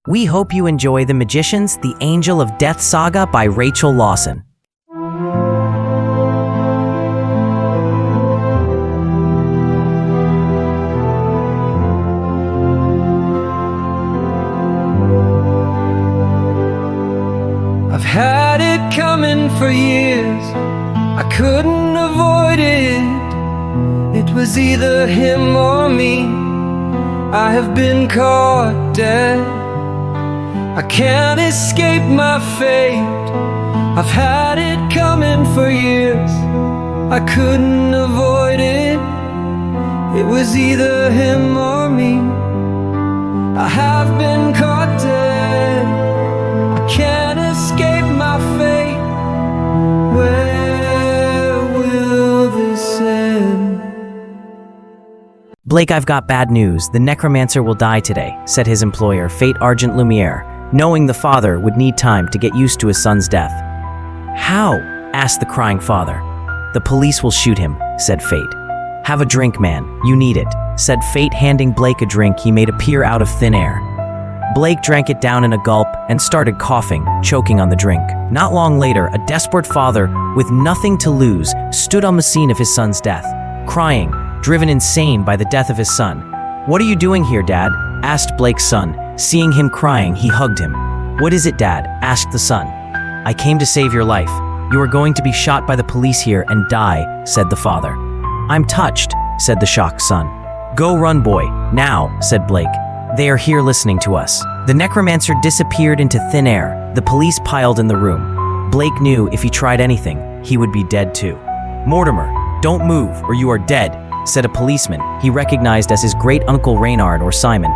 We hope you enjoy The Magicians, The Angel of Death Saga by Rachel Lawson. I've had it coming for years, I couldn't avoid it. It was either him or me, I have been caught dead. I can't escape my fate, I've had it coming for years, I couldn't avoid it. It was either him or me, I have been caught dead. I can't escape my fate, where will this end? Blake, I've got bad news. The necromancer will die today, said his employer, Fate Argent Lumiere, knowing the father would need time to get used to his son's death. How? Asked the crying father. The police will shoot him, said Fate. Have a drink, man. You need it, said Fate, handing Blake a drink he made appear out of thin air. Blake drank it down in a gulp and started coughing, choking on the drink. Not long later, a desperate father, with nothing to lose, stood on the scene of his son's death, crying, driven insane by the death of his son. "What are you doing here, Dad?" asked Blake's son. Seeing him crying, he hugged him. "What is it, Dad?" asked the son. "I came to save your life. You are going to be shot by the police here and die," said the father. "I'm touched," said the shocked son. "Go run, boy, now," said Blake. "They are here listening to us." The necromancer disappeared into thin air. The police piled in the room. Blake knew if he tried anything, he would be dead too. "Mortimer, don't move or you are dead," said a policeman he recognized as his great-uncle Reynard or Simon.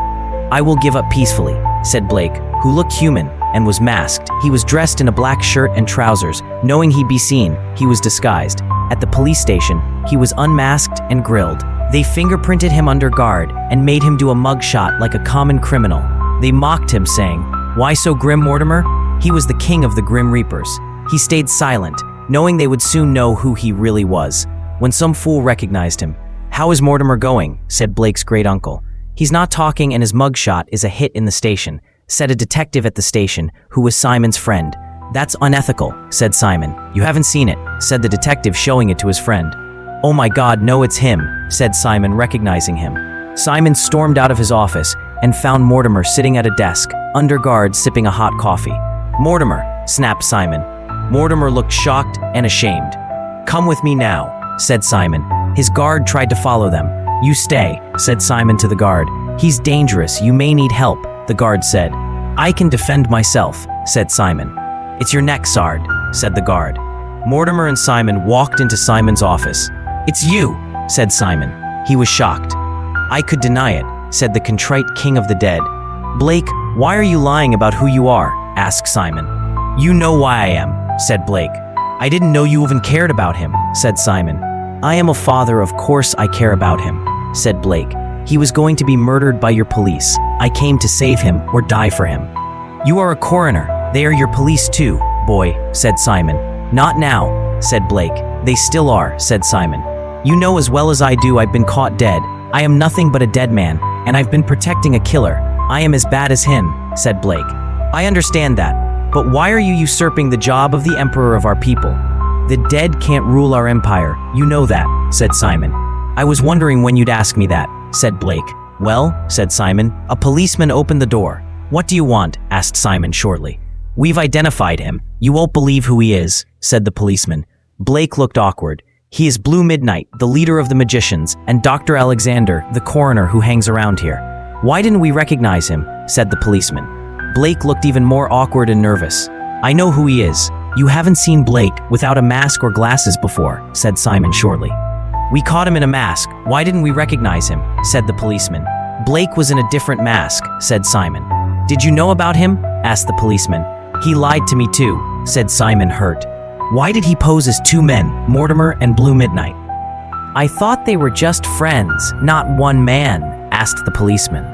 "I will give up peacefully," said Blake, who looked human and was masked. He was dressed in a black shirt and trousers. Knowing he'd be seen, he was disguised. At the police station, he was unmasked and grilled. They fingerprinted him under guard and made him do a mugshot like a common criminal. They mocked him, saying, "Why so grim, Mortimer?" He was the king of the Grim Reapers. He stayed silent, knowing they would soon know who he really was. When some fool recognized him, "How is Mortimer going?" said Blake's great-uncle. "He's not talking and his mugshot is a hit in the station," said a detective at the station who was Simon's friend. "That's unethical," said Simon. "You haven't seen it," said the detective, showing it to his friend. "Oh my God, no, it's him," said Simon, recognizing him. Simon stormed out of his office and found Mortimer sitting at a desk, under guard, sipping a hot coffee. "Mortimer," snapped Simon. Mortimer looked shocked and ashamed. "Come with me now," said Simon. His guard tried to follow them. "You stay," said Simon to the guard. "He's dangerous, you may need help," the guard said. "I can defend myself," said Simon. "It's your neck, Sard," said the guard. Mortimer and Simon walked into Simon's office. "It's you," said Simon. He was shocked. "I could deny it," said the contrite king of the dead. "Blake, why are you lying about who you are?" asked Simon. "You know why I am," said Blake. "I didn't know you even cared about him," said Simon. "I am a father, of course I care about him," said Blake. "He was going to be murdered by your police. I came to save him or die for him." "You are a coroner. They are your police too, boy," said Simon. "Not now," said Blake. "They still are," said Simon. "You know as well as I do I've been caught dead. I am nothing but a dead man, and I've been protecting a killer. I am as bad as him," said Blake. "I understand that, but why are you usurping the job of the emperor of our people?" "The dead can't rule our empire, you know that," said Simon. "I was wondering when you'd ask me that," said Blake. "Well," said Simon. A policeman opened the door. "What do you want?" asked Simon shortly. "We've identified him. You won't believe who he is," said the policeman. Blake looked awkward. "He is Blue Midnight, the leader of the magicians, and Dr. Alexander, the coroner who hangs around here." "Why didn't we recognize him?" said the policeman. Blake looked even more awkward and nervous. "I know who he is. You haven't seen Blake without a mask or glasses before," said Simon shortly. "We caught him in a mask. Why didn't we recognize him?" said the policeman. "Blake was in a different mask," said Simon. "Did you know about him?" asked the policeman. "He lied to me too," said Simon, hurt. "Why did he pose as two men, Mortimer and Blue Midnight?" "I thought they were just friends, not one man," asked the policeman.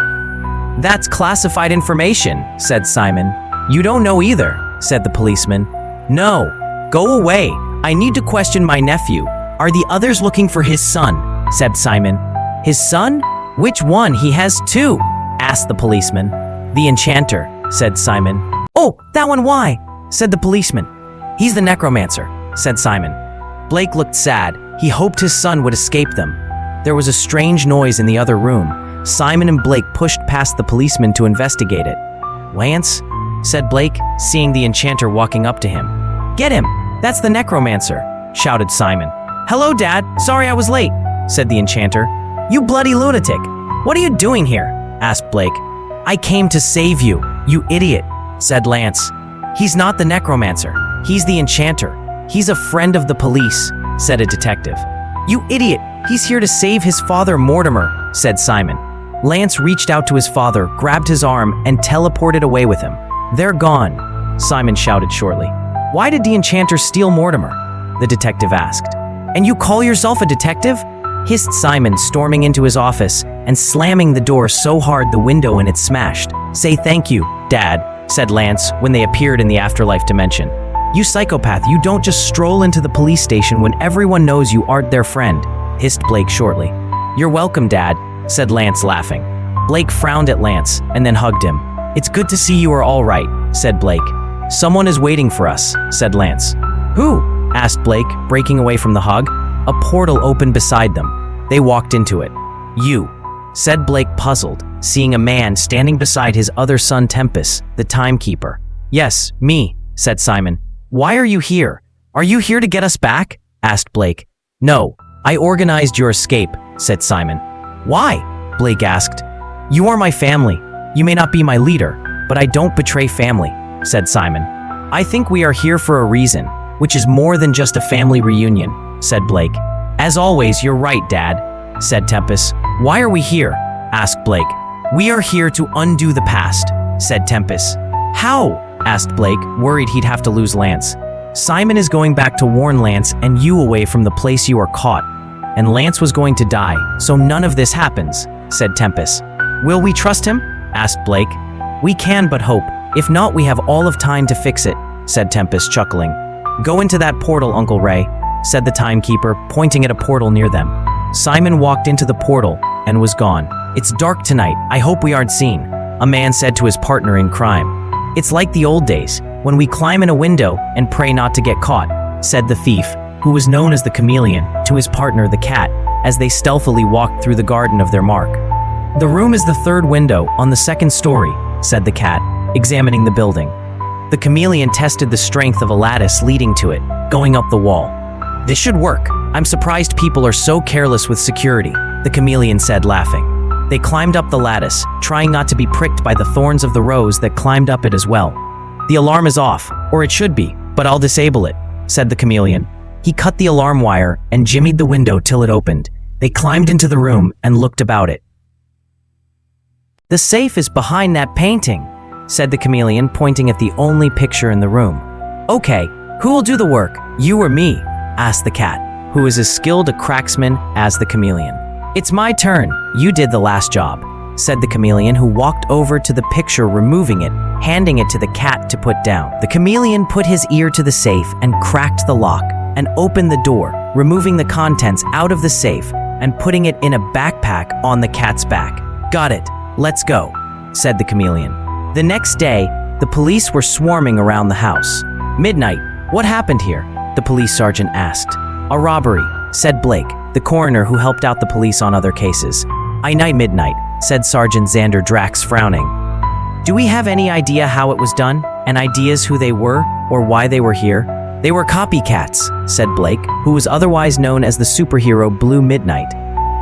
"That's classified information," said Simon. "You don't know either," said the policeman. "No, go away. I need to question my nephew. Are the others looking for his son?" said Simon. "His son? Which one? He has two," asked the policeman. "The enchanter," said Simon. "Oh, that one, why?" said the policeman. "He's the necromancer," said Simon. Blake looked sad. He hoped his son would escape them. There was a strange noise in the other room. Simon and Blake pushed past the policeman to investigate it. "Lance?" said Blake, seeing the enchanter walking up to him. "Get him! That's the necromancer!" shouted Simon. "Hello, Dad. Sorry I was late," said the enchanter. "You bloody lunatic! What are you doing here?" asked Blake. "I came to save you, you idiot," said Lance. "He's not the necromancer. He's the enchanter. He's a friend of the police," said a detective. "You idiot! He's here to save his father, Mortimer," said Simon. Lance reached out to his father, grabbed his arm, and teleported away with him. "They're gone," Simon shouted shortly. "Why did the enchanter steal Mortimer?" the detective asked. "And you call yourself a detective?" hissed Simon, storming into his office and slamming the door so hard the window in it smashed. "Say thank you, Dad," said Lance when they appeared in the afterlife dimension. "You psychopath, you don't just stroll into the police station when everyone knows you aren't their friend," hissed Blake shortly. "You're welcome, Dad," said Lance, laughing. Blake frowned at Lance and then hugged him. "It's good to see you are all right," said Blake. "Someone is waiting for us," said Lance. "Who?" asked Blake, breaking away from the hug. A portal opened beside them. They walked into it. "You," said Blake, puzzled, seeing a man standing beside his other son Tempest, the timekeeper. "Yes, me," said Simon. "Why are you here? Are you here to get us back?" asked Blake. "No, I organized your escape," said Simon. "Why?" Blake asked. "You are my family. You may not be my leader, but I don't betray family," said Simon. "I think we are here for a reason, which is more than just a family reunion," said Blake. "As always, you're right, Dad," said Tempest. "Why are we here?" asked Blake. "We are here to undo the past," said Tempest. "How?" asked Blake, worried he'd have to lose Lance. "Simon is going back to warn Lance and you away from the place you are caught. And Lance was going to die, so none of this happens," said Tempest. "Will we trust him?" asked Blake. "We can but hope. If not, we have all of time to fix it," said Tempest, chuckling. "Go into that portal, Uncle Ray," said the timekeeper, pointing at a portal near them. Simon walked into the portal and was gone. "It's dark tonight. I hope we aren't seen," a man said to his partner in crime. "It's like the old days, when we climb in a window and pray not to get caught," said the thief, who was known as the chameleon, to his partner the cat, as they stealthily walked through the garden of their mark. "The room is the third window on the second story," said the cat, examining the building. The chameleon tested the strength of a lattice leading to it, going up the wall. "This should work. I'm surprised people are so careless with security," the chameleon said, laughing. They climbed up the lattice, trying not to be pricked by the thorns of the rose that climbed up it as well. "The alarm is off, or it should be, but I'll disable it," said the chameleon. He cut the alarm wire and jimmied the window till it opened. They climbed into the room and looked about it. "The safe is behind that painting," said the chameleon, pointing at the only picture in the room. "Okay, who will do the work, you or me?" asked the cat, who was as skilled a cracksman as the chameleon. "It's my turn. You did the last job," said the chameleon, who walked over to the picture, removing it, handing it to the cat to put down. The chameleon put his ear to the safe and cracked the lock and opened the door, removing the contents out of the safe and putting it in a backpack on the cat's back. "Got it. Let's go," said the chameleon. The next day, the police were swarming around the house. "Midnight, what happened here?" the police sergeant asked. "A robbery," said Blake, the coroner who helped out the police on other cases. "I night midnight," said Sergeant Xander Drax, frowning. "Do we have any idea how it was done, and ideas who they were or why they were here?" "They were copycats," said Blake, who was otherwise known as the superhero Blue Midnight.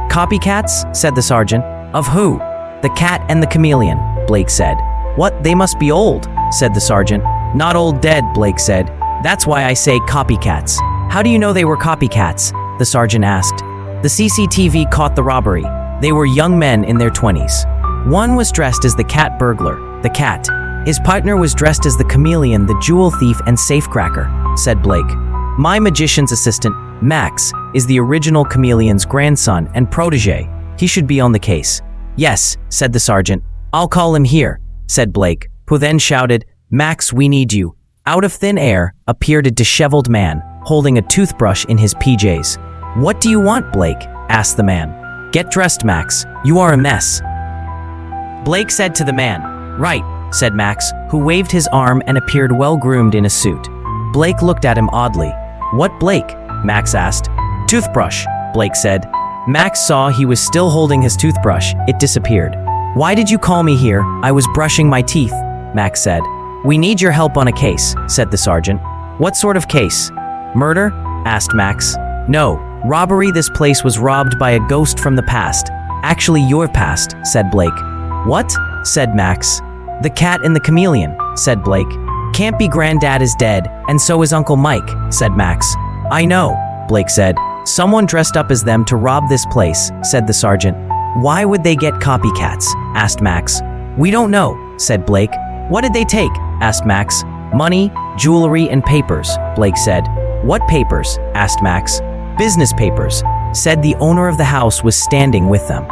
"Copycats?" said the sergeant. "Of who?" "The cat and the chameleon," Blake said. "What, they must be old," said the sergeant. "Not old, dead," Blake said. "That's why I say copycats." "How do you know they were copycats?" the sergeant asked. "The CCTV caught the robbery. They were young men in their 20s. One was dressed as the cat burglar, the cat. His partner was dressed as the chameleon, the jewel thief and safecracker," said Blake. "My magician's assistant, Max, is the original chameleon's grandson and protege. He should be on the case." "Yes," said the sergeant. "I'll call him here," said Blake, who then shouted, "Max, we need you." Out of thin air appeared a disheveled man, holding a toothbrush in his PJs. "What do you want, Blake?" asked the man. "Get dressed, Max. You are a mess," Blake said to the man. "Right," said Max, who waved his arm and appeared well-groomed in a suit. Blake looked at him oddly. What Blake? Max asked. Toothbrush, Blake said. Max saw he was still holding his toothbrush. It disappeared. Why did you call me here? I was brushing my teeth, Max said. We need your help on a case, said the sergeant. What sort of case? Murder? Asked Max. No, robbery. This place was robbed by a ghost from the past. Actually, your past, said Blake. What? Said Max. The cat and the chameleon, said Blake. Can't be. Granddad is dead, and so is Uncle Mike, said Max. I know, Blake said. Someone dressed up as them to rob this place, said the sergeant. Why would they get copycats? Asked Max. We don't know, said Blake. What did they take? Asked Max. Money, jewelry, and papers, Blake said. What papers? Asked Max. Business papers, said the owner of the house was standing with them.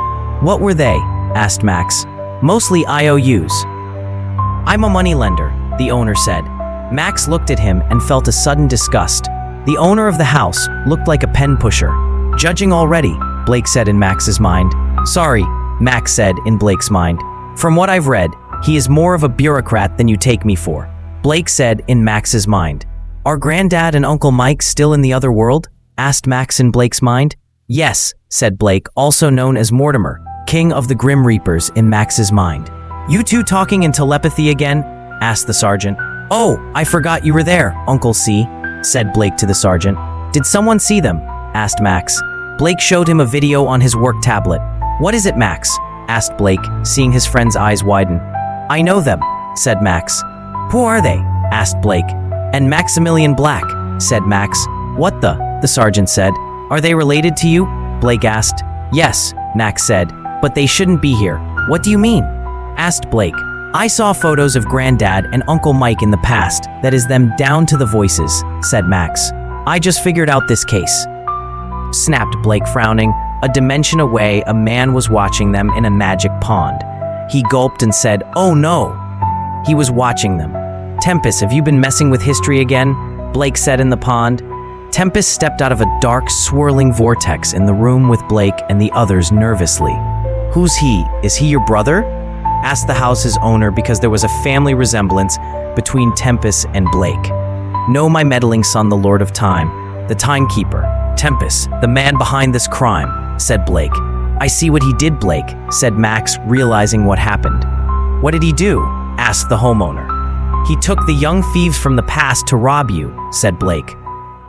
What were they? Asked Max. Mostly IOUs. I'm a moneylender, the owner said. Max looked at him and felt a sudden disgust. The owner of the house looked like a pen pusher. Judging already, Blake said in Max's mind. Sorry, Max said in Blake's mind. From what I've read, he is more of a bureaucrat than you take me for, Blake said in Max's mind. Are Granddad and Uncle Mike still in the other world? Asked Max in Blake's mind. Yes, said Blake, also known as Mortimer, king of the Grim Reapers in Max's mind. You two talking in telepathy again? Asked the sergeant. Oh, I forgot you were there, Uncle C, said Blake to the sergeant. Did someone see them? Asked Max. Blake showed him a video on his work tablet. What is it, Max? Asked Blake, seeing his friend's eyes widen. I know them, said Max. Who are they? Asked Blake. And Maximilian Black, said Max. What the sergeant said. Are they related to you? Blake asked. Yes, Max said, but they shouldn't be here. What do you mean? Asked Blake. I saw photos of Granddad and Uncle Mike in the past. That is them down to the voices, said Max. I just figured out this case. Snapped Blake, frowning. A dimension away, a man was watching them in a magic pond. He gulped and said, Oh no! He was watching them. Tempest, have you been messing with history again? Blake said in the pond. Tempest stepped out of a dark, swirling vortex in the room with Blake and the others nervously. Who's he? Is he your brother? Asked the house's owner because there was a family resemblance between Tempest and Blake. No, my meddling son, the Lord of Time, the timekeeper. Tempest, the man behind this crime, said Blake. I see what he did, Blake, said Max, realizing what happened. What did he do? Asked the homeowner. He took the young thieves from the past to rob you, said Blake.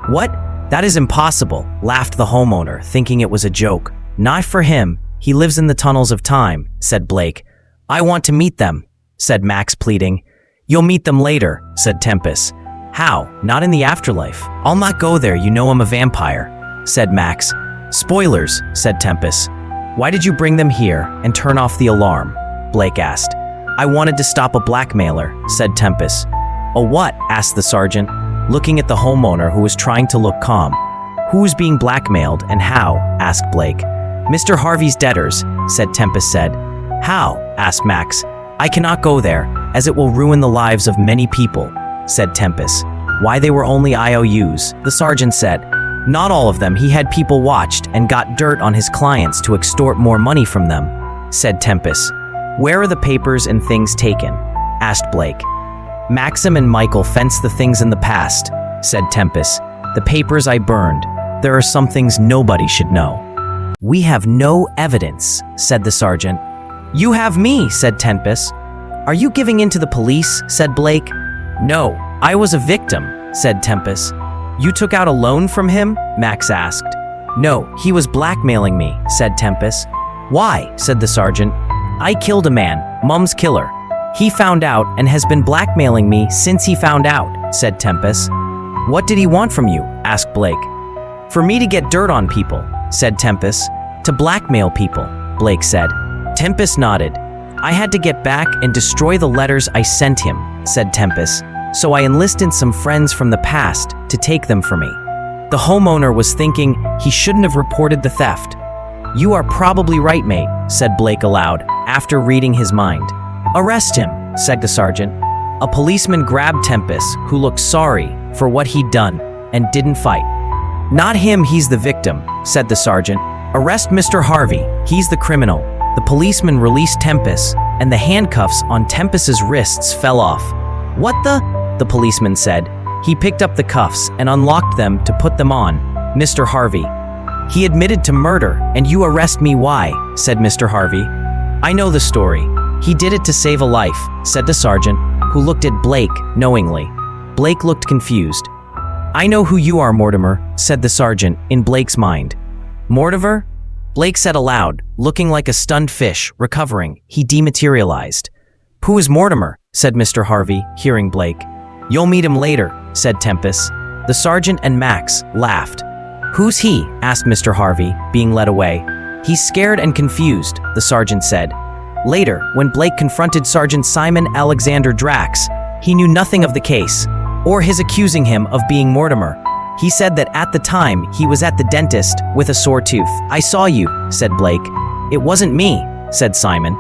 What? That is impossible, laughed the homeowner, thinking it was a joke. Not for him. He lives in the tunnels of time, said Blake. I want to meet them, said Max, pleading. You'll meet them later, said Tempest. How? Not in the afterlife. I'll not go there, you know I'm a vampire, said Max. Spoilers, said Tempest. Why did you bring them here and turn off the alarm? Blake asked. I wanted to stop a blackmailer, said Tempest. A what? Asked the sergeant, looking at the homeowner who was trying to look calm. Who's being blackmailed and how? Asked Blake. Mr. Harvey's debtors, said Tempest said. How? Asked Max. I cannot go there, as it will ruin the lives of many people, said Tempest. Why, they were only IOUs, the sergeant said. Not all of them. He had people watched and got dirt on his clients to extort more money from them, said Tempest. Where are the papers and things taken? Asked Blake. Maxim and Michael fenced the things in the past, said Tempest. The papers I burned. There are some things nobody should know. We have no evidence, said the sergeant. You have me, said Tempest. Are you giving in to the police? Said Blake. No, I was a victim, said Tempest. You took out a loan from him? Max asked. No, he was blackmailing me, said Tempest. Why? Said the sergeant. I killed a man, Mum's killer. He found out and has been blackmailing me since he found out, said Tempest. What did he want from you? Asked Blake. For me to get dirt on people, said Tempest. To blackmail people, Blake said. Tempest nodded. I had to get back and destroy the letters I sent him, said Tempest. So I enlisted some friends from the past to take them for me. The homeowner was thinking he shouldn't have reported the theft. You are probably right, mate, said Blake aloud, after reading his mind. Arrest him, said the sergeant. A policeman grabbed Tempest, who looked sorry for what he'd done and didn't fight. Not him, he's the victim, said the sergeant. Arrest Mr. Harvey, he's the criminal. The policeman released Tempest, and the handcuffs on Tempest's wrists fell off. "What the?" the policeman said. He picked up the cuffs and unlocked them to put them on. "Mr. Harvey." "He admitted to murder, and you arrest me, why?" said Mr. Harvey. "I know the story. He did it to save a life," said the sergeant, who looked at Blake knowingly. Blake looked confused. "I know who you are, Mortimer," said the sergeant, in Blake's mind. "Mortimer?" Blake said aloud, looking like a stunned fish. Recovering, he dematerialized. "Who is Mortimer?" said Mr. Harvey, hearing Blake. "You'll meet him later," said Tempest. The sergeant and Max laughed. "Who's he?" asked Mr. Harvey, being led away. "He's scared and confused," the sergeant said. Later, when Blake confronted Sergeant Simon Alexander Drax, he knew nothing of the case, or his accusing him of being Mortimer. He said that at the time he was at the dentist with a sore tooth. "I saw you," said Blake. "It wasn't me," said Simon.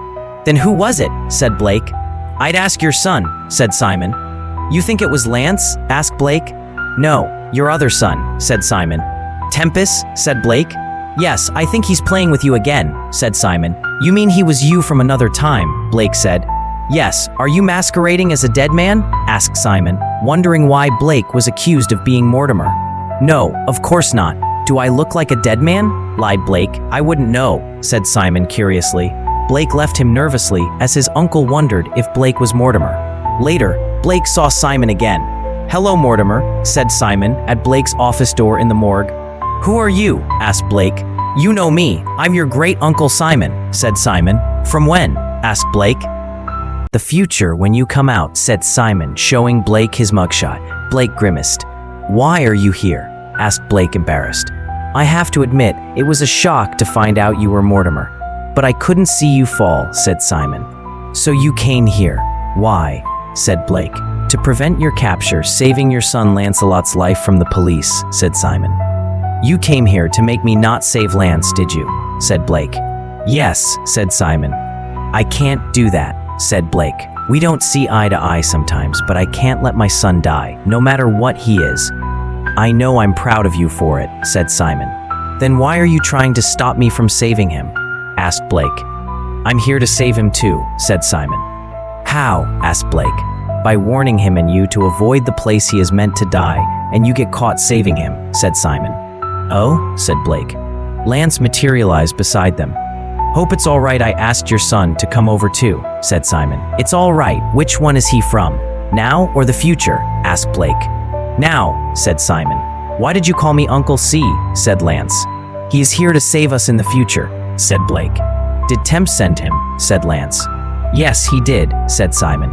"Then who was it?" said Blake. "I'd ask your son," said Simon. "You think it was Lance?" asked Blake. "No, your other son," said Simon. "Tempest?" said Blake. "Yes, I think he's playing with you again," said Simon. "You mean he was you from another time?" Blake said. "Yes, are you masquerading as a dead man?" asked Simon, wondering why Blake was accused of being Mortimer. "No, of course not. Do I look like a dead man?" lied Blake. "I wouldn't know," said Simon curiously. Blake left him nervously as his uncle wondered if Blake was Mortimer. Later, Blake saw Simon again. "Hello, Mortimer," said Simon at Blake's office door in the morgue. "Who are you?" asked Blake. "You know me. I'm your great-uncle Simon," said Simon. "From when?" asked Blake. "The future when you come out," said Simon, showing Blake his mugshot. Blake grimaced. "Why are you here?" asked Blake, embarrassed. "I have to admit, it was a shock to find out you were Mortimer. But I couldn't see you fall," said Simon. "So you came here. Why?" said Blake. "To prevent your capture, saving your son Lancelot's life from the police," said Simon. "You came here to make me not save Lance, did you?" said Blake. "Yes," said Simon. "I can't do that," said Blake. "We don't see eye to eye sometimes, but I can't let my son die, no matter what he is." "I know I'm proud of you for it," said Simon. "Then why are you trying to stop me from saving him?" asked Blake. "I'm here to save him too," said Simon. "How?" asked Blake. "By warning him and you to avoid the place he is meant to die, and you get caught saving him," said Simon. "Oh?" said Blake. Lance materialized beside them. "Hope it's all right I asked your son to come over too," said Simon. "It's all right. Which one is he from? Now or the future?" asked Blake. "Now," said Simon. "Why did you call me Uncle C?" said Lance. "He is here to save us in the future," said Blake. "Did Temp send him?" said Lance. "Yes, he did," said Simon.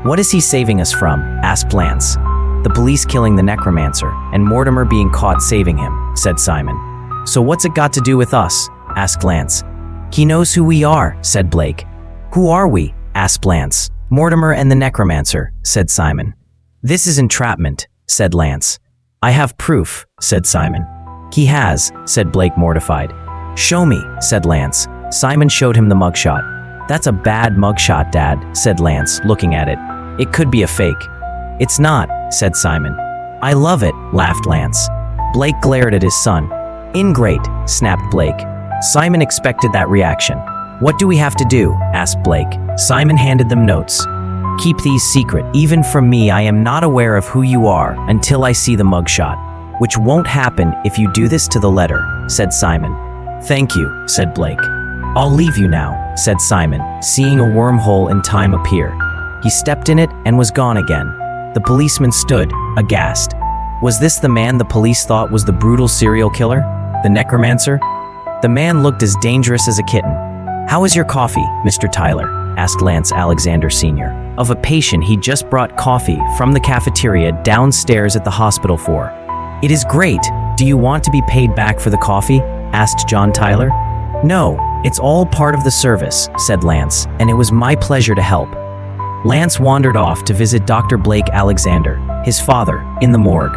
"What is he saving us from?" asked Lance. "The police killing the necromancer, and Mortimer being caught saving him," said Simon. "So what's it got to do with us?" asked Lance. "He knows who we are," said Blake. "Who are we?" asked Lance. "Mortimer and the necromancer," said Simon. "This is entrapment," said Lance. "I have proof," said Simon. "He has," said Blake, mortified. "Show me," said Lance. Simon showed him the mugshot. "That's a bad mugshot, Dad," said Lance, looking at it. "It could be a fake." "It's not," said Simon. "I love it," laughed Lance. Blake glared at his son. "Ingrate," snapped Blake. Simon expected that reaction. "What do we have to do?" asked Blake. Simon handed them notes. "Keep these secret. Even from me, I am not aware of who you are until I see the mugshot, which won't happen if you do this to the letter," said Simon. "Thank you," said Blake. "I'll leave you now," said Simon, seeing a wormhole in time appear. He stepped in it and was gone again. The policeman stood, aghast. Was this the man the police thought was the brutal serial killer? The necromancer? The man looked as dangerous as a kitten. "How is your coffee, Mr. Tyler?" asked Lance Alexander Sr. of a patient he just brought coffee from the cafeteria downstairs at the hospital for. "It is great. Do you want to be paid back for the coffee?" asked John Tyler. "No, it's all part of the service," said Lance, "and it was my pleasure to help." Lance wandered off to visit Dr. Blake Alexander, his father, in the morgue.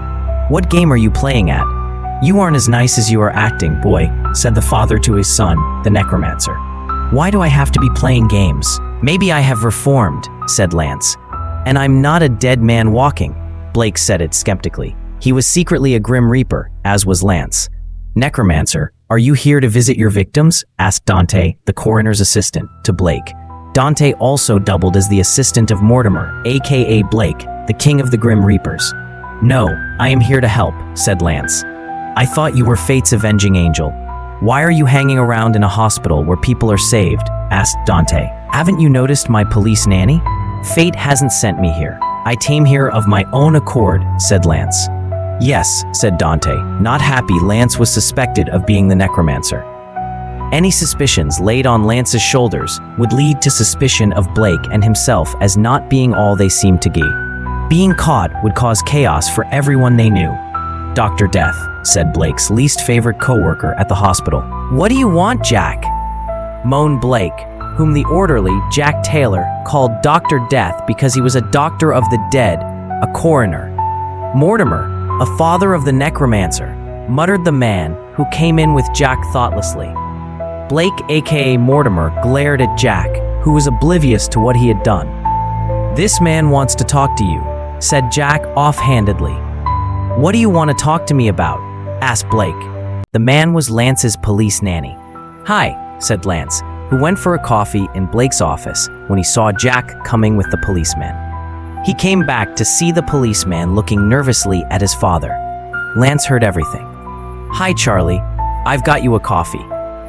"What game are you playing at?" "You aren't as nice as you are acting, boy," said the father to his son, the necromancer. "Why do I have to be playing games? Maybe I have reformed," said Lance. "And I'm not a dead man walking," Blake said it skeptically. He was secretly a Grim Reaper, as was Lance. "Necromancer, are you here to visit your victims?" asked Dante, the coroner's assistant, to Blake. Dante also doubled as the assistant of Mortimer, aka Blake, the king of the Grim Reapers. "No, I am here to help," said Lance. "I thought you were Fate's avenging angel. Why are you hanging around in a hospital where people are saved?" asked Dante. "Haven't you noticed my police nanny? Fate hasn't sent me here. I came here of my own accord," said Lance. "Yes," said Dante, not happy Lance was suspected of being the necromancer. Any suspicions laid on Lance's shoulders would lead to suspicion of Blake and himself as not being all they seemed to be. Being caught would cause chaos for everyone they knew. "Dr. Death," said Blake's least favorite co-worker at the hospital. "What do you want, Jack?" moaned Blake, whom the orderly, Jack Taylor, called Dr. Death because he was a doctor of the dead, a coroner. "Mortimer, a father of the necromancer," muttered the man, who came in with Jack thoughtlessly. Blake, aka Mortimer, glared at Jack, who was oblivious to what he had done. "This man wants to talk to you," said Jack offhandedly. "What do you want to talk to me about?" asked Blake. The man was Lance's police nanny. "Hi," said Lance, who went for a coffee in Blake's office when he saw Jack coming with the policeman. He came back to see the policeman looking nervously at his father. Lance heard everything. "Hi, Charlie. I've got you a coffee.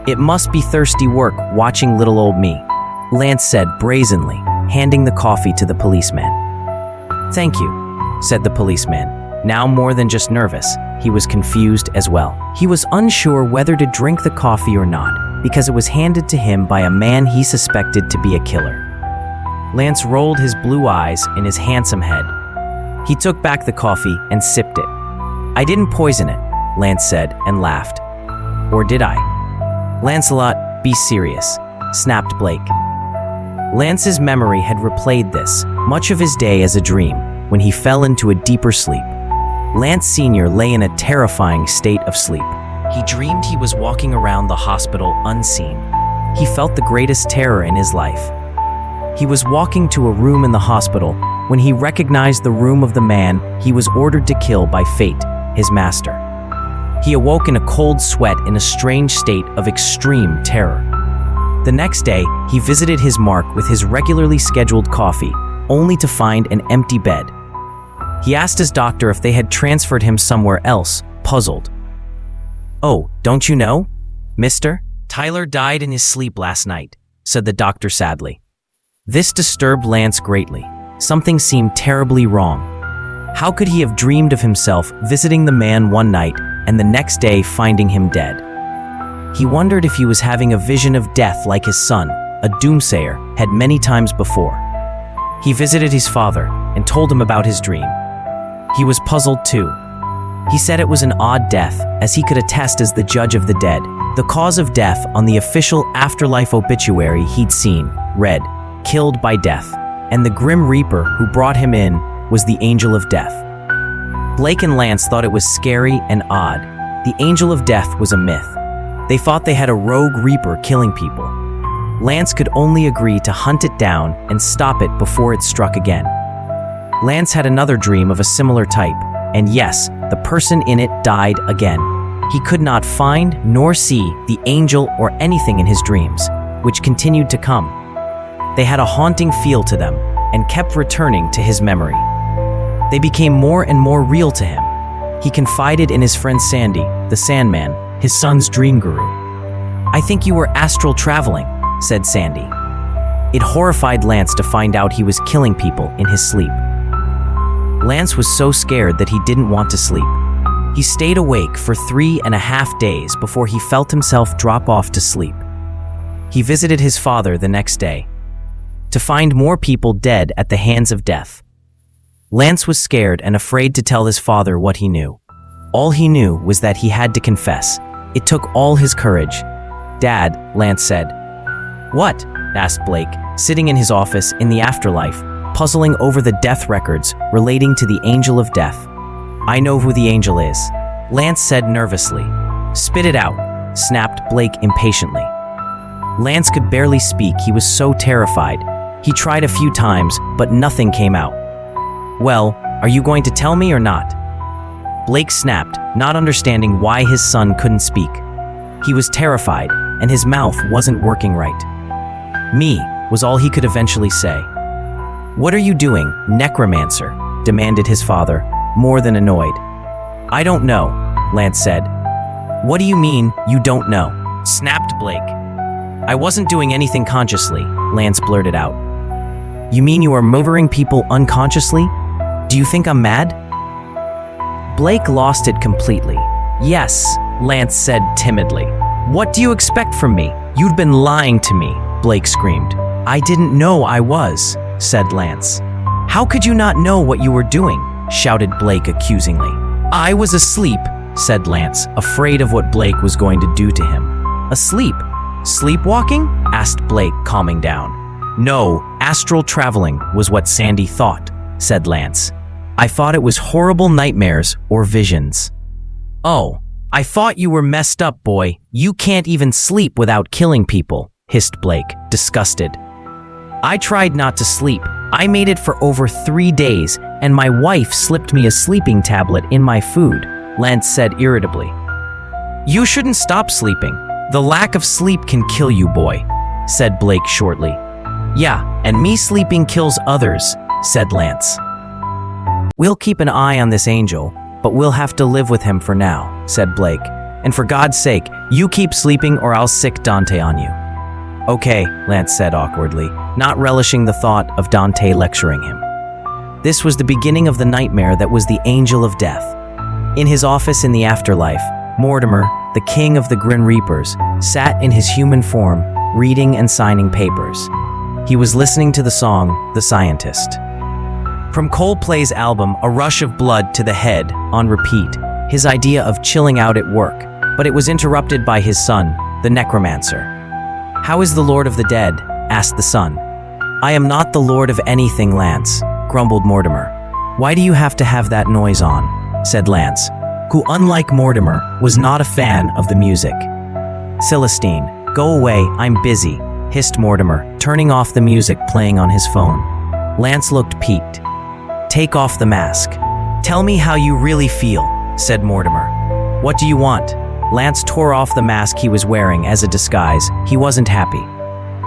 It must be thirsty work watching little old me," Lance said brazenly, handing the coffee to the policeman. "Thank you," said the policeman. Now more than just nervous, he was confused as well. He was unsure whether to drink the coffee or not, because it was handed to him by a man he suspected to be a killer. Lance rolled his blue eyes in his handsome head. He took back the coffee and sipped it. "I didn't poison it," Lance said and laughed. "Or did I?" "Lancelot, be serious," snapped Blake. Lance's memory had replayed this, much of his day as a dream, when he fell into a deeper sleep. Lance Sr. lay in a terrifying state of sleep. He dreamed he was walking around the hospital unseen. He felt the greatest terror in his life. He was walking to a room in the hospital when he recognized the room of the man he was ordered to kill by Fate, his master. He awoke in a cold sweat in a strange state of extreme terror. The next day, he visited his mark with his regularly scheduled coffee, only to find an empty bed. He asked his doctor if they had transferred him somewhere else, puzzled. "Oh, don't you know, mister? Tyler died in his sleep last night," said the doctor sadly. This disturbed Lance greatly. Something seemed terribly wrong. How could he have dreamed of himself visiting the man one night and the next day finding him dead? He wondered if he was having a vision of death like his son, a doomsayer, had many times before. He visited his father and told him about his dream. He was puzzled too. He said it was an odd death, as he could attest as the judge of the dead. The cause of death on the official afterlife obituary he'd seen read, "Killed by death," and the Grim Reaper who brought him in was the Angel of Death. Blake and Lance thought it was scary and odd. The Angel of Death was a myth. They thought they had a rogue Reaper killing people. Lance could only agree to hunt it down and stop it before it struck again. Lance had another dream of a similar type, and yes, the person in it died again. He could not find nor see the angel or anything in his dreams, which continued to come. They had a haunting feel to them and kept returning to his memory. They became more and more real to him. He confided in his friend Sandy, the Sandman, his son's dream guru. "I think you were astral traveling," said Sandy. It horrified Lance to find out he was killing people in his sleep. Lance was so scared that he didn't want to sleep. He stayed awake for 3.5 days before he felt himself drop off to sleep. He visited his father the next day, to find more people dead at the hands of death. Lance was scared and afraid to tell his father what he knew. All he knew was that he had to confess. It took all his courage. "Dad," Lance said. "What?" asked Blake, sitting in his office in the afterlife, puzzling over the death records relating to the Angel of Death. "I know who the angel is," Lance said nervously. "Spit it out," snapped Blake impatiently. Lance could barely speak, he was so terrified. He tried a few times, but nothing came out. "Well, are you going to tell me or not?" Blake snapped, not understanding why his son couldn't speak. He was terrified, and his mouth wasn't working right. "Me," was all he could eventually say. "What are you doing, necromancer?" demanded his father, more than annoyed. "I don't know," Lance said. "What do you mean, you don't know?" snapped Blake. "I wasn't doing anything consciously," Lance blurted out. "You mean you are murdering people unconsciously? Do you think I'm mad?" Blake lost it completely. "Yes," Lance said timidly. "What do you expect from me? You've been lying to me," Blake screamed. "I didn't know I was," said Lance. "How could you not know what you were doing?" shouted Blake accusingly. "I was asleep," said Lance, afraid of what Blake was going to do to him. "Asleep? Sleepwalking?" asked Blake, calming down. "No, astral traveling was what Sandy thought," said Lance. "I thought it was horrible nightmares or visions." "Oh, I thought you were messed up, boy. You can't even sleep without killing people," hissed Blake, disgusted. "I tried not to sleep. I made it for over 3 days, and my wife slipped me a sleeping tablet in my food," Lance said irritably. "You shouldn't stop sleeping. The lack of sleep can kill you, boy," said Blake shortly. "Yeah, and me sleeping kills others," said Lance. "We'll keep an eye on this angel, but we'll have to live with him for now," said Blake. "And for God's sake, you keep sleeping or I'll sick Dante on you." "Okay," Lance said awkwardly, not relishing the thought of Dante lecturing him. This was the beginning of the nightmare that was the Angel of Death. In his office in the afterlife, Mortimer, the king of the Grim Reapers, sat in his human form, reading and signing papers. He was listening to the song, "The Scientist." From Coldplay's album, A Rush of Blood to the Head, on repeat, his idea of chilling out at work, but it was interrupted by his son, the necromancer. "How is the Lord of the Dead?" asked the son. "I am not the Lord of anything, Lance," grumbled Mortimer. "Why do you have to have that noise on?" said Lance, who, unlike Mortimer, was not a fan of the music. "Celestine, go away, I'm busy," hissed Mortimer, turning off the music playing on his phone. Lance looked peaked. "Take off the mask. Tell me how you really feel," said Mortimer. "What do you want?" Lance tore off the mask he was wearing as a disguise. He wasn't happy.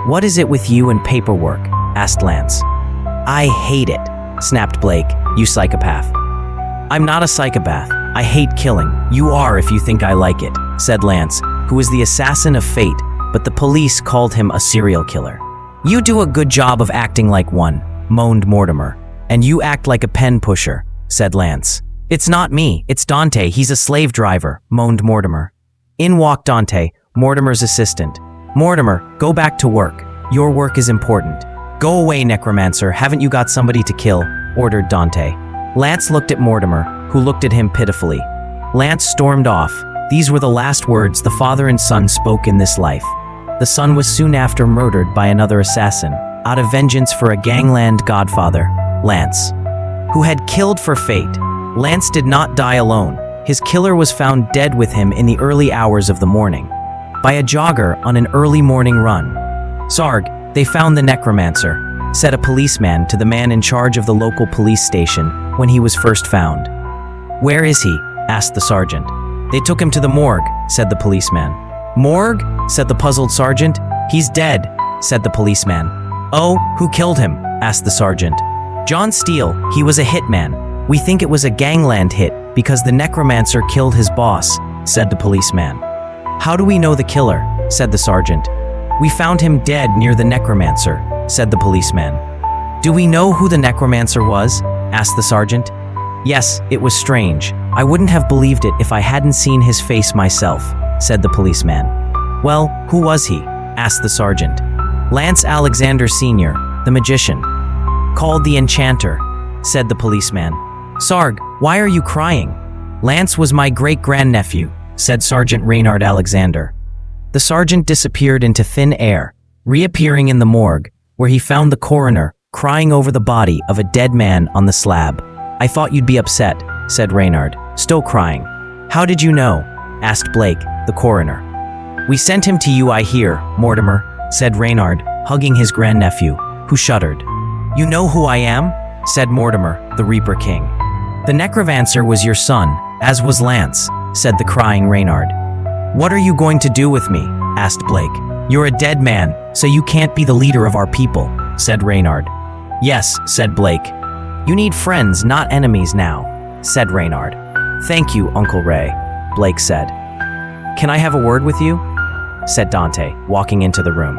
"What is it with you and paperwork?" asked Lance. "I hate it," snapped Blake. "You psychopath." "I'm not a psychopath. I hate killing. You are if you think I like it," said Lance, who was the assassin of fate, but the police called him a serial killer. "You do a good job of acting like one," moaned Mortimer. "And you act like a pen pusher," said Lance. "It's not me, it's Dante, he's a slave driver," moaned Mortimer. In walked Dante, Mortimer's assistant. "Mortimer, go back to work. Your work is important." "Go away, necromancer, haven't you got somebody to kill?" ordered Dante. Lance looked at Mortimer, who looked at him pitifully. Lance stormed off. These were the last words the father and son spoke in this life. The son was soon after murdered by another assassin, out of vengeance for a gangland godfather, Lance, who had killed for fate. Lance did not die alone. His killer was found dead with him in the early hours of the morning, by a jogger on an early morning run. "Sarg, they found the necromancer," said a policeman to the man in charge of the local police station when he was first found. "Where is he?" asked the sergeant. "They took him to the morgue," said the policeman. "Morgue?" said the puzzled sergeant. "He's dead," said the policeman. "Oh, who killed him?" asked the sergeant. "John Steele, he was a hitman. We think it was a gangland hit because the necromancer killed his boss," said the policeman. "How do we know the killer?" said the sergeant. "We found him dead near the necromancer," said the policeman. "Do we know who the necromancer was?" asked the sergeant. "Yes, it was strange. I wouldn't have believed it if I hadn't seen his face myself," said the policeman. "Well, who was he?" asked the sergeant. "Lance Alexander Sr., the magician. Called the Enchanter," said the policeman. "Sarg, why are you crying?" "Lance was my great-grandnephew," said Sergeant Reynard Alexander. The sergeant disappeared into thin air, reappearing in the morgue, where he found the coroner crying over the body of a dead man on the slab. "I thought you'd be upset," said Reynard, still crying. "How did you know?" asked Blake, the coroner. "We sent him to you, I hear, Mortimer," said Reynard, hugging his grandnephew, who shuddered. "You know who I am?" said Mortimer, the Reaper King. "The necromancer was your son, as was Lance," said the crying Reynard. "What are you going to do with me?" asked Blake. "You're a dead man," So you can't be the leader of our people, said Reynard. Yes, said Blake. You need friends, not enemies now, said Reynard. Thank you, Uncle Ray, Blake said. Can I have a word with you? Said Dante, walking into the room.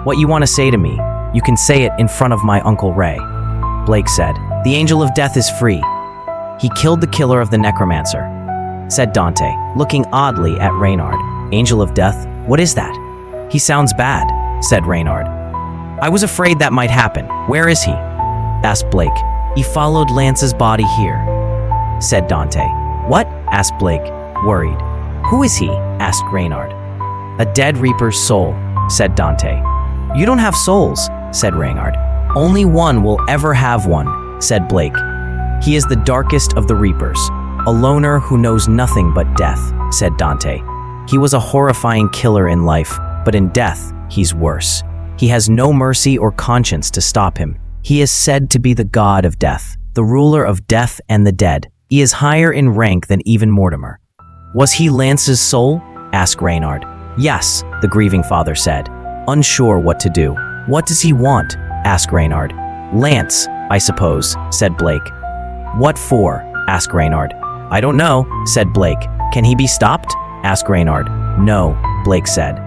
What you want to say to me, you can say it in front of my Uncle Ray, Blake said. The Angel of Death is free. He killed the killer of the necromancer, said Dante, looking oddly at Reynard. Angel of Death? What is that? He sounds bad, said Reynard. I was afraid that might happen. Where is he? Asked Blake. He followed Lance's body here, said Dante. What? Asked Blake, worried. Who is he? Asked Reynard. A dead Reaper's soul, said Dante. You don't have souls, said Reynard. Only one will ever have one, said Blake. He is the darkest of the Reapers, a loner who knows nothing but death, said Dante. He was a horrifying killer in life, but in death, he's worse. He has no mercy or conscience to stop him. He is said to be the god of death, the ruler of death and the dead. He is higher in rank than even Mortimer. Was he Lance's soul? Asked Reynard. Yes, the grieving father said, unsure what to do. What does he want? Asked Reynard. Lance, I suppose, said Blake. What for? Asked Reynard. I don't know, said Blake. Can he be stopped? Asked Reynard. No, Blake said.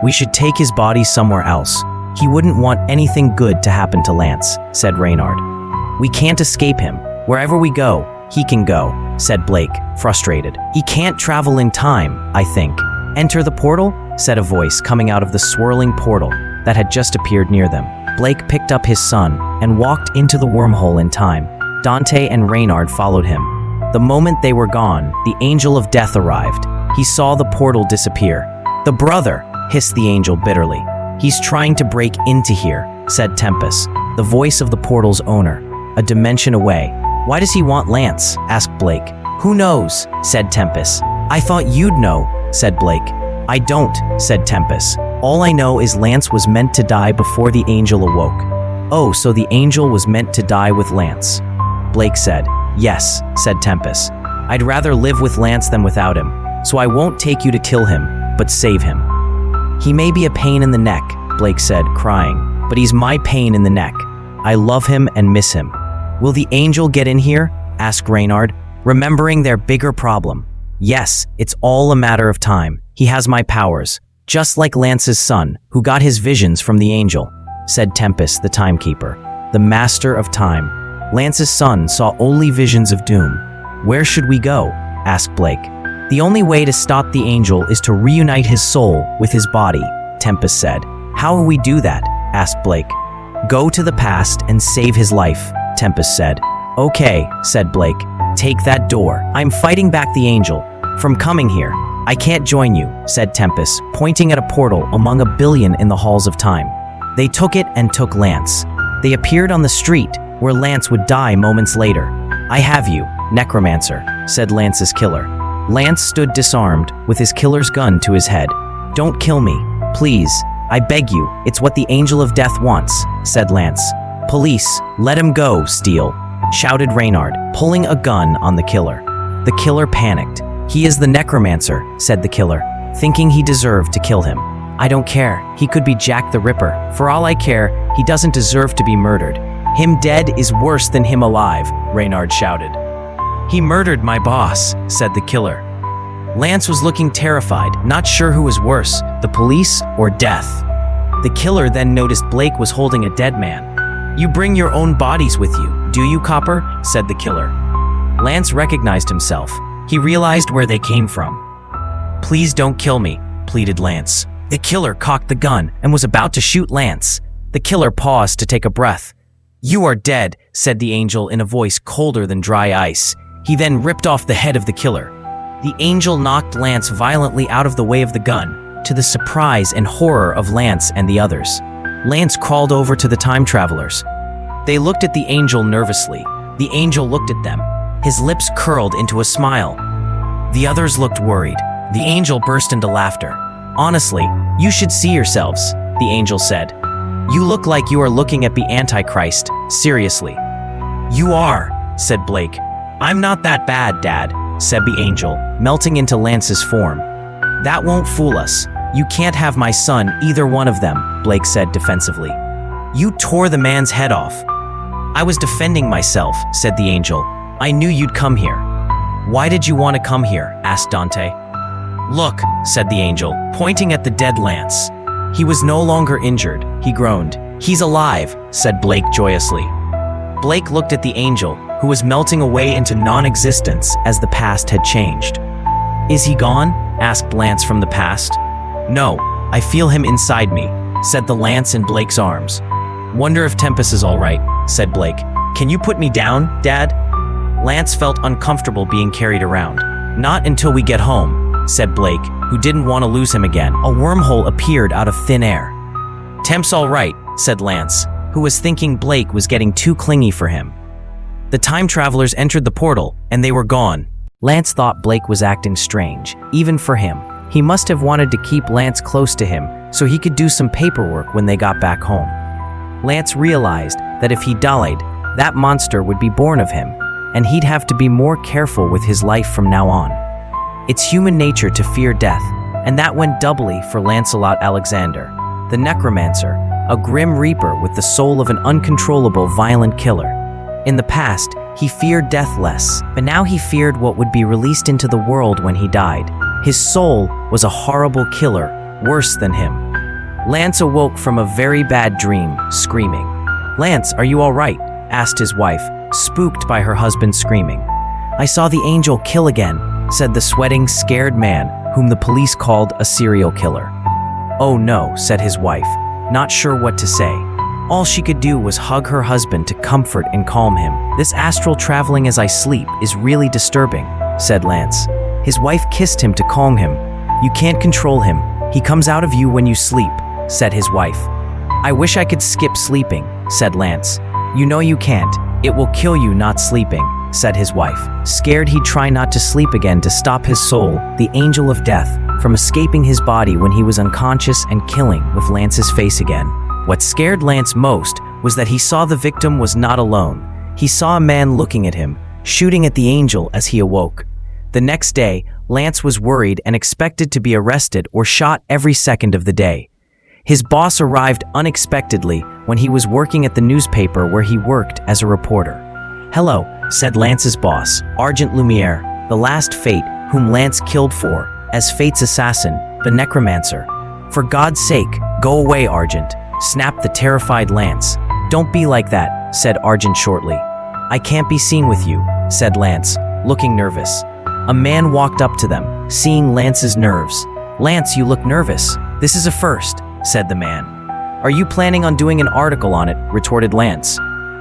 We should take his body somewhere else. He wouldn't want anything good to happen to Lance, said Reynard. We can't escape him. Wherever we go, he can go, said Blake, frustrated. He can't travel in time, I think. Enter the portal? Said a voice coming out of the swirling portal that had just appeared near them. Blake picked up his son and walked into the wormhole in time. Dante and Reynard followed him. The moment they were gone, the Angel of Death arrived. He saw the portal disappear. The brother, hissed the angel bitterly. He's trying to break into here, said Tempest, the voice of the portal's owner, a dimension away. Why does he want Lance? Asked Blake. Who knows? Said Tempest. I thought you'd know, said Blake. I don't, said Tempest. All I know is Lance was meant to die before the angel awoke. Oh, so the angel was meant to die with Lance. Blake said. Yes, said Tempest. I'd rather live with Lance than without him, so I won't take you to kill him, but save him. He may be a pain in the neck, Blake said, crying, but he's my pain in the neck. I love him and miss him. Will the angel get in here? Asked Reynard, remembering their bigger problem. Yes, it's all a matter of time. He has my powers, just like Lance's son, who got his visions from the angel, said Tempest, the timekeeper, the master of time. Lance's son saw only visions of doom. Where should we go? Asked Blake. The only way to stop the angel is to reunite his soul with his body, Tempest said. How will we do that? Asked Blake. Go to the past and save his life, Tempest said. Okay, said Blake. Take that door. I'm fighting back the angel from coming here. I can't join you, said Tempest, pointing at a portal among a billion in the halls of time. They took it and took Lance. They appeared on the street, where Lance would die moments later. I have you, necromancer, said Lance's killer. Lance stood disarmed, with his killer's gun to his head. Don't kill me, please. I beg you, it's what the Angel of Death wants, said Lance. Police, let him go, Steele, shouted Reynard, pulling a gun on the killer. The killer panicked. He is the necromancer, said the killer, thinking he deserved to kill him. I don't care. He could be Jack the Ripper. For all I care, he doesn't deserve to be murdered. Him dead is worse than him alive, Reynard shouted. He murdered my boss, said the killer. Lance was looking terrified, not sure who was worse, the police or death. The killer then noticed Blake was holding a dead man. You bring your own bodies with you, do you, Copper? Said the killer. Lance recognized himself. He realized where they came from. Please don't kill me, pleaded Lance. The killer cocked the gun and was about to shoot Lance. The killer paused to take a breath. You are dead, said the angel in a voice colder than dry ice. He then ripped off the head of the killer. The angel knocked Lance violently out of the way of the gun, to the surprise and horror of Lance and the others. Lance crawled over to the time travelers. They looked at the angel nervously. The angel looked at them. His lips curled into a smile. The others looked worried. The angel burst into laughter. Honestly, you should see yourselves, the angel said. You look like you are looking at the Antichrist, seriously. You are, said Blake. I'm not that bad, Dad, said the angel, melting into Lance's form. That won't fool us. You can't have my son, either one of them. Blake said defensively. You tore the man's head off. I was defending myself, said the angel. I knew you'd come here. Why did you want to come here? Asked Dante. Look, said the angel, pointing at the dead Lance. He was no longer injured, he groaned. He's alive, said Blake joyously. Blake looked at the angel, who was melting away into non-existence as the past had changed. Is he gone? Asked Lance from the past. No, I feel him inside me, said the Lance in Blake's arms. Wonder if Tempest is all right, said Blake. Can you put me down, Dad? Lance felt uncomfortable being carried around. Not until we get home, said Blake, who didn't want to lose him again. A wormhole appeared out of thin air. Temp's all right, said Lance, who was thinking Blake was getting too clingy for him. The time travelers entered the portal, and they were gone. Lance thought Blake was acting strange, even for him. He must have wanted to keep Lance close to him so he could do some paperwork when they got back home. Lance realized that if he died, that monster would be born of him, and he'd have to be more careful with his life from now on. It's human nature to fear death, and that went doubly for Lancelot Alexander, the necromancer, a grim reaper with the soul of an uncontrollable violent killer. In the past, he feared death less, but now he feared what would be released into the world when he died. His soul was a horrible killer, worse than him. Lance awoke from a very bad dream, screaming. Lance, are you all right? Asked his wife, spooked by her husband screaming. I saw the angel kill again, said the sweating, scared man, whom the police called a serial killer. Oh no, said his wife, not sure what to say. All she could do was hug her husband to comfort and calm him. This astral traveling as I sleep is really disturbing, said Lance. His wife kissed him to calm him. You can't control him. He comes out of you when you sleep, said his wife. I wish I could skip sleeping, said Lance. You know you can't. It will kill you not sleeping, said his wife. Scared he'd try not to sleep again to stop his soul, the Angel of Death, from escaping his body when he was unconscious and killing with Lance's face again. What scared Lance most was that he saw the victim was not alone. He saw a man looking at him, shooting at the angel as he awoke. The next day, Lance was worried and expected to be arrested or shot every second of the day. His boss arrived unexpectedly when he was working at the newspaper where he worked as a reporter. Hello, said Lance's boss, Argent Lumiere, the last Fate whom Lance killed as Fate's assassin, the necromancer. For God's sake, go away, Argent, snapped the terrified Lance. Don't be like that, said Argent shortly. I can't be seen with you, said Lance, looking nervous. A man walked up to them, seeing Lance's nerves. Lance, you look nervous. This is a first, said the man. Are you planning on doing an article on it? Retorted Lance.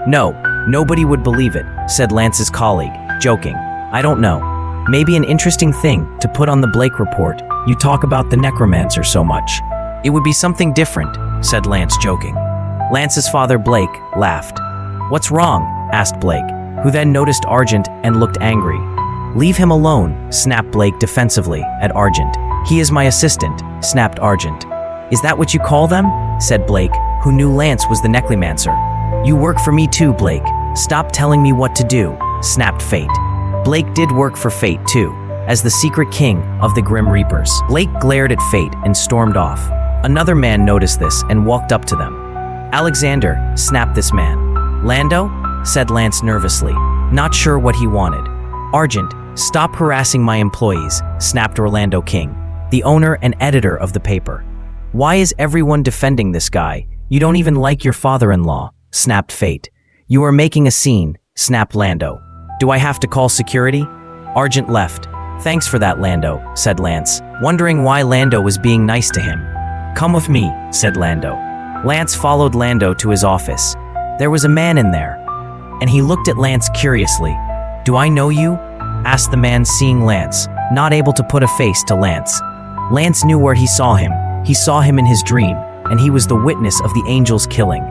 No, nobody would believe it, said Lance's colleague, joking. I don't know. Maybe an interesting thing to put on the Blake report. You talk about the necromancer so much. It would be something different, said Lance, joking. Lance's father, Blake, laughed. What's wrong? Asked Blake, who then noticed Argent and looked angry. Leave him alone, snapped Blake defensively at Argent. He is my assistant, snapped Argent. Is that what you call them? Said Blake, who knew Lance was the necromancer. You work for me too, Blake. Stop telling me what to do, snapped Fate. Blake did work for Fate too, as the secret king of the Grim Reapers. Blake glared at Fate and stormed off. Another man noticed this and walked up to them. Alexander, snapped this man. Lando? Said Lance nervously, not sure what he wanted. Argent, stop harassing my employees, snapped Orlando King, the owner and editor of the paper. Why is everyone defending this guy? You don't even like your father-in-law, snapped Fate. You are making a scene, snapped Lando. Do I have to call security? Argent left. Thanks for that, Lando, said Lance, wondering why Lando was being nice to him. Come with me, said Lando. Lance followed Lando to his office. There was a man in there, and he looked at Lance curiously. Do I know you? Asked the man, seeing Lance, not able to put a face to Lance. Lance knew where he saw him. He saw him in his dream, and he was the witness of the angel's killing.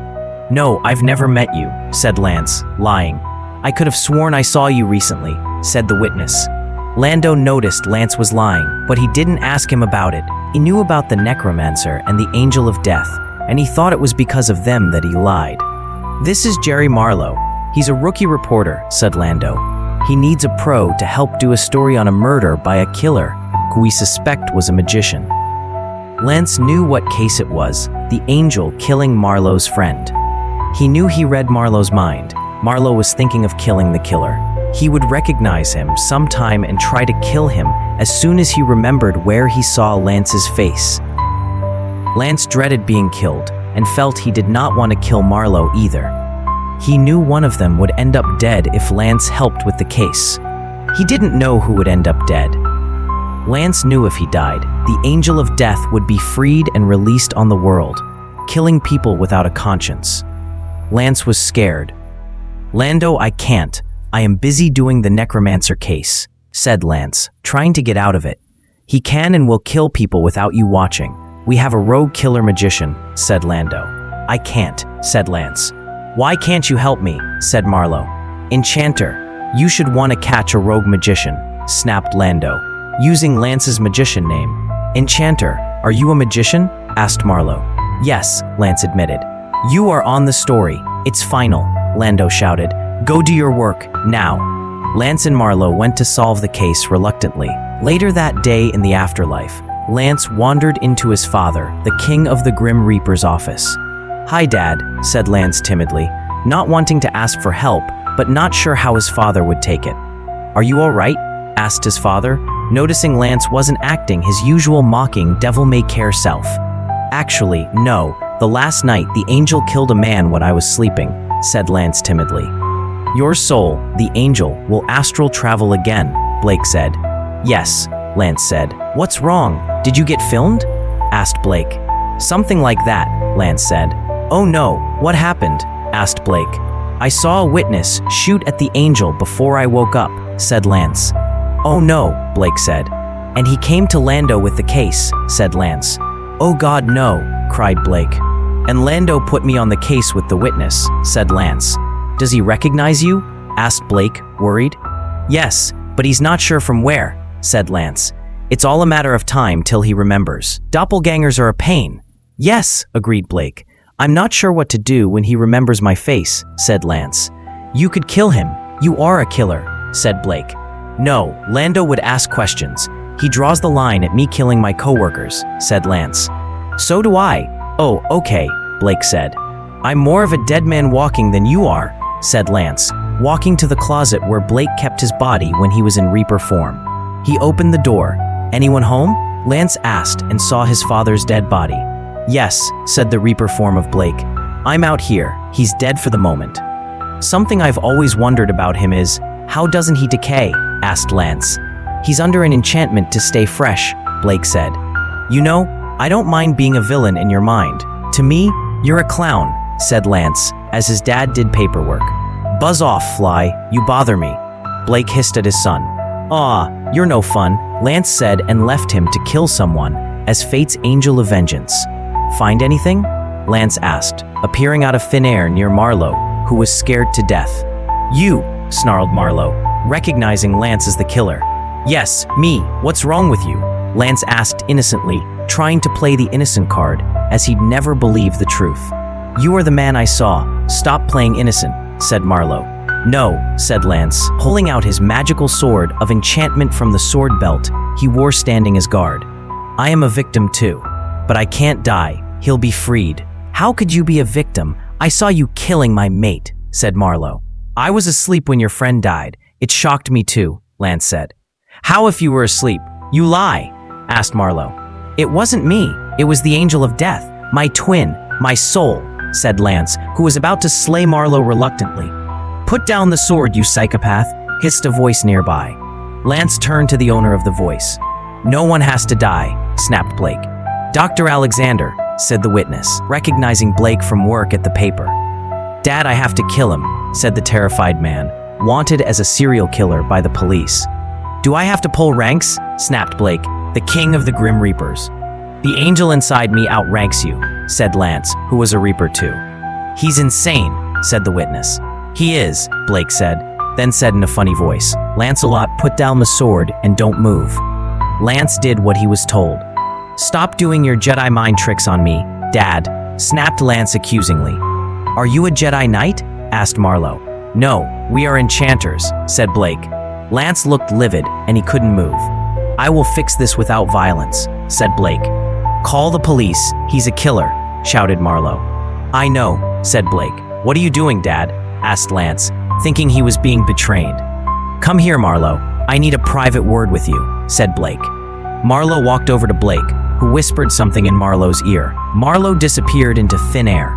No, I've never met you, said Lance, lying. I could have sworn I saw you recently, said the witness. Lando noticed Lance was lying, but he didn't ask him about it. He knew about the necromancer and the Angel of Death, and he thought it was because of them that he lied. This is Jerry Marlowe. He's a rookie reporter, said Lando. He needs a pro to help do a story on a murder by a killer who we suspect was a magician. Lance knew what case it was, the angel killing Marlowe's friend. He knew he read Marlowe's mind. Marlowe was thinking of killing the killer. He would recognize him sometime and try to kill him as soon as he remembered where he saw Lance's face. Lance dreaded being killed and felt he did not want to kill Marlowe either. He knew one of them would end up dead if Lance helped with the case. He didn't know who would end up dead. Lance knew if he died, the Angel of Death would be freed and released on the world, killing people without a conscience. Lance was scared. "Lando, I can't. I am busy doing the necromancer case," said Lance, trying to get out of it. "He can and will kill people without you watching. We have a rogue killer magician," said Lando. "I can't," said Lance. "Why can't you help me?" said Marlowe. "Enchanter, you should want to catch a rogue magician," snapped Lando, using Lance's magician name. "Enchanter, are you a magician?" asked Marlowe. "Yes," Lance admitted. "You are on the story. It's final," Lando shouted. "Go do your work, now." Lance and Marlowe went to solve the case reluctantly. Later that day in the afterlife, Lance wandered into his father, the King of the Grim Reaper's office. "Hi, Dad," said Lance timidly, not wanting to ask for help, but not sure how his father would take it. "Are you all right?" asked his father, noticing Lance wasn't acting his usual mocking devil-may-care self. "Actually, no. The last night the angel killed a man when I was sleeping," said Lance timidly. "Your soul, the angel, will astral travel again," Blake said. "Yes," Lance said. "What's wrong? Did you get filmed?" asked Blake. "Something like that," Lance said. "Oh no, what happened?" asked Blake. "I saw a witness shoot at the angel before I woke up," said Lance. "Oh no," Blake said. "And he came to Lando with the case," said Lance. "Oh God, no," cried Blake. "And Lando put me on the case with the witness," said Lance. "Does he recognize you?" asked Blake, worried. "Yes, but he's not sure from where," said Lance. "It's all a matter of time till he remembers. Doppelgangers are a pain." "Yes," agreed Blake. "I'm not sure what to do when he remembers my face," said Lance. "You could kill him. You are a killer," said Blake. "No, Lando would ask questions. He draws the line at me killing my coworkers," said Lance. "So do I." "Oh, okay," Blake said. "I'm more of a dead man walking than you are," said Lance, walking to the closet where Blake kept his body when he was in Reaper form. He opened the door. "Anyone home?" Lance asked and saw his father's dead body. "Yes," said the Reaper form of Blake. "I'm out here. He's dead for the moment." "Something I've always wondered about him is, how doesn't he decay?" asked Lance. "He's under an enchantment to stay fresh," Blake said. "You know, I don't mind being a villain in your mind. To me, you're a clown," said Lance, as his dad did paperwork. "Buzz off, Fly. You bother me," Blake hissed at his son. "Aw, you're no fun," Lance said and left him to kill someone as fate's angel of vengeance. "Find anything?" Lance asked, appearing out of thin air near Marlowe, who was scared to death. "You," snarled Marlowe, recognizing Lance as the killer. "Yes, me. What's wrong with you?" Lance asked innocently, trying to play the innocent card, as he'd never believed the truth. "You are the man I saw. Stop playing innocent," said Marlowe. "No," said Lance, pulling out his magical sword of enchantment from the sword belt he wore standing as guard. "I am a victim too. But I can't die. He'll be freed." "How could you be a victim? I saw you killing my mate," said Marlowe. "I was asleep when your friend died. It shocked me too," Lance said. "How if you were asleep? You lie," asked Marlowe. "It wasn't me. It was the Angel of Death, my twin, my soul," said Lance, who was about to slay Marlowe reluctantly. "Put down the sword, you psychopath," hissed a voice nearby. Lance turned to the owner of the voice. "No one has to die," snapped Blake. "Dr. Alexander," said the witness, recognizing Blake from work at the paper. "Dad, I have to kill him," said the terrified man, wanted as a serial killer by the police. "Do I have to pull ranks?" snapped Blake, the king of the Grim Reapers. "The angel inside me outranks you," said Lance, who was a Reaper too. "He's insane," said the witness. "He is," Blake said, then said in a funny voice, "Lancelot, put down the sword and don't move." Lance did what he was told. "Stop doing your Jedi mind tricks on me, Dad," snapped Lance accusingly. "Are you a Jedi Knight?" asked Marlowe. "No, we are enchanters," said Blake. Lance looked livid and he couldn't move. "I will fix this without violence," said Blake. Call the police. He's a killer, shouted Marlo. I know, said Blake. What are you doing, Dad? Asked Lance, thinking he was being betrayed. Come here, Marlo. I need a private word with you, said Blake. Marlo walked over to Blake, who whispered something in Marlo's ear. Marlo disappeared into thin air.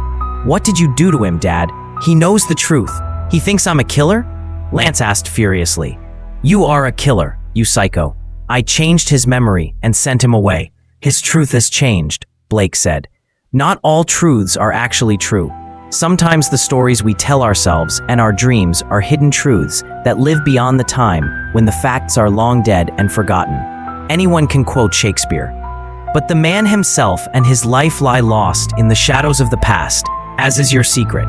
What did you do to him, Dad? He knows the truth. He thinks I'm a killer? Lance asked furiously. You are a killer, you psycho. I changed his memory and sent him away. His truth has changed, Blake said. Not all truths are actually true. Sometimes the stories we tell ourselves and our dreams are hidden truths that live beyond the time when the facts are long dead and forgotten. Anyone can quote Shakespeare. But the man himself and his life lie lost in the shadows of the past, as is your secret.